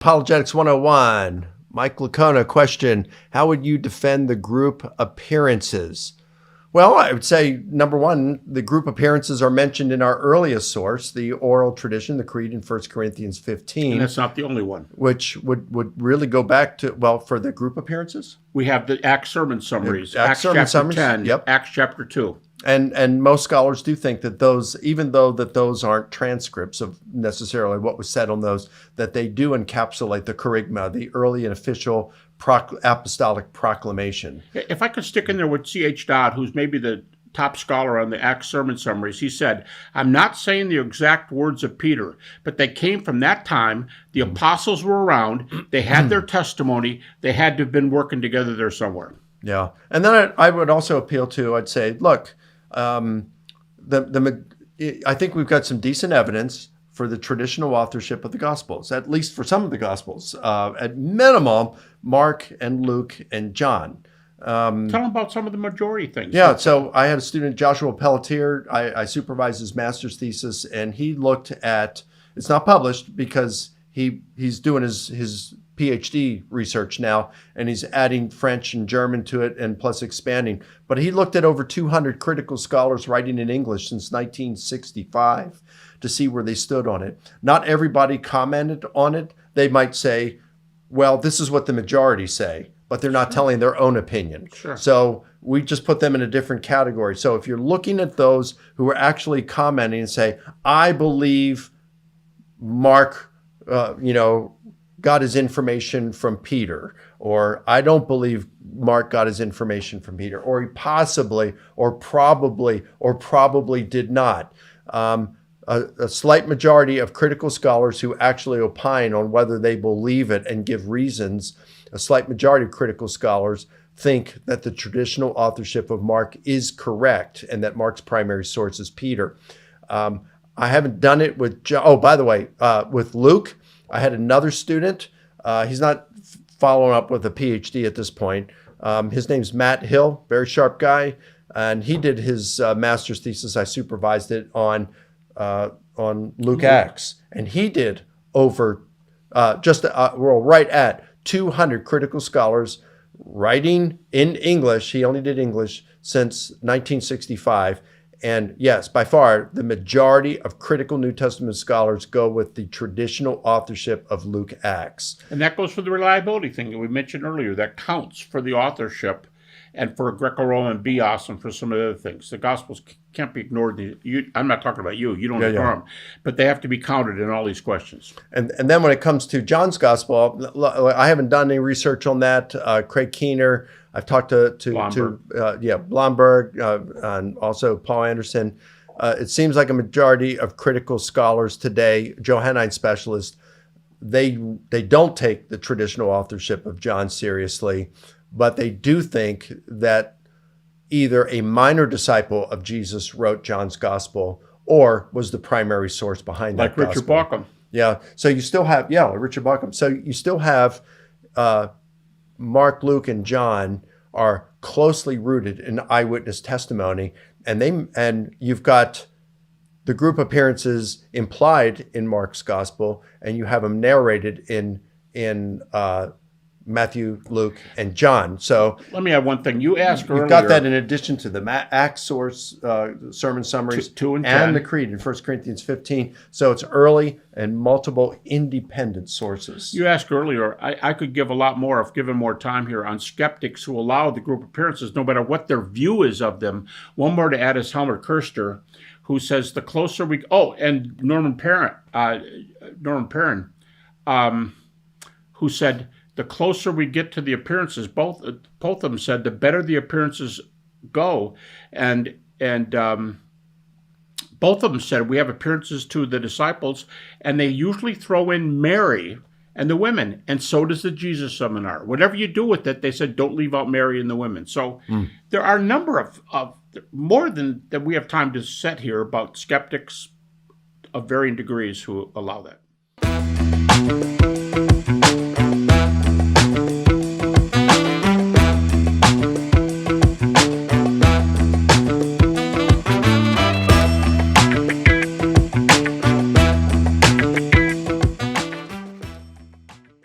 Apologetics 101. Mike Lacona, question: how would you defend the group appearances? Well, I would say, number one, the group appearances are mentioned in our earliest source, the oral tradition, the Creed in 1 Corinthians 15. And that's not the only one. Which would really go back to, well, for the group appearances? We have the Acts sermon summaries. Acts sermon chapter summaries, 10, yep. Acts chapter 2. And most scholars do think that those, even though that those aren't transcripts of necessarily what was said on those, that they do encapsulate the kerygma, the early and official apostolic proclamation. If I could stick in there with C.H. Dodd, who's maybe the top scholar on the Acts sermon summaries, he said, I'm not saying the exact words of Peter, but they came from that time. The apostles were around. They had their testimony. They had to have been working together there somewhere. Yeah. And then I would also appeal to, I'd say, look, I think we've got some decent evidence for the traditional authorship of the Gospels, at least for some of the Gospels. At minimum, Mark and Luke and John. Tell them about some of the majority things. Yeah, so I had a student, Joshua Pelletier. I supervised his master's thesis, and he looked at, it's not published because he's doing his PhD research now, and he's adding French and German to it, and plus expanding. But he looked at over 200 critical scholars writing in English since 1965 to see where they stood on it. Not everybody commented on it. They might say, well, this is what the majority say, but they're not telling their own opinion. Sure. So we just put them in a different category. So if you're looking at those who are actually commenting and say, I believe Mark, got his information from Peter, or I don't believe Mark got his information from Peter, or he possibly, or probably did not. A slight majority of critical scholars who actually opine on whether they believe it and give reasons, a slight majority of critical scholars think that the traditional authorship of Mark is correct and that Mark's primary source is Peter. I haven't done it with John. Oh, by the way, with Luke, I had another student. He's not following up with a PhD at this point. His name's Matt Hill, very sharp guy. And he did his master's thesis. I supervised it on Luke Acts. And he did over right at 200 critical scholars writing in English. He only did English since 1965. And yes, by far, the majority of critical New Testament scholars go with the traditional authorship of Luke Acts. And that goes for the reliability thing that we mentioned earlier. That counts for the authorship and for Greco-Roman bios and for some of the other things. The Gospels can't be ignored. I'm not talking about you. You don't ignore them. But they have to be counted in all these questions. And then when it comes to John's Gospel, I haven't done any research on that. Craig Keener, I've talked to Blomberg, and also Paul Anderson. It seems like a majority of critical scholars today, Johannine specialists, they don't take the traditional authorship of John seriously, but they do think that either a minor disciple of Jesus wrote John's Gospel or was the primary source behind that Like Richard Bauckham. Yeah. So you still have, Richard Bauckham. So you still have Mark, Luke, and John are closely rooted in eyewitness testimony, and you've got the group appearances implied in Mark's Gospel, and you have them narrated in Matthew, Luke, and John. So let me add one thing. You asked earlier. You've got that in addition to the Acts source, sermon summaries, 2 and 10. and the Creed in 1 Corinthians 15. So it's early and multiple independent sources. You asked earlier, I could give a lot more if given more time here on skeptics who allow the group appearances no matter what their view is of them. One more to add is Helmut Kirster, who says the closer we... Oh, and Norman Perrin, who said... The closer we get to the appearances, both of them said, the better the appearances go. And both of them said we have appearances to the disciples, and they usually throw in Mary and the women, and so does the Jesus Seminar. Whatever you do with it, they said, don't leave out Mary and the women. So there are a number of more than that we have time to set here about skeptics of varying degrees who allow that.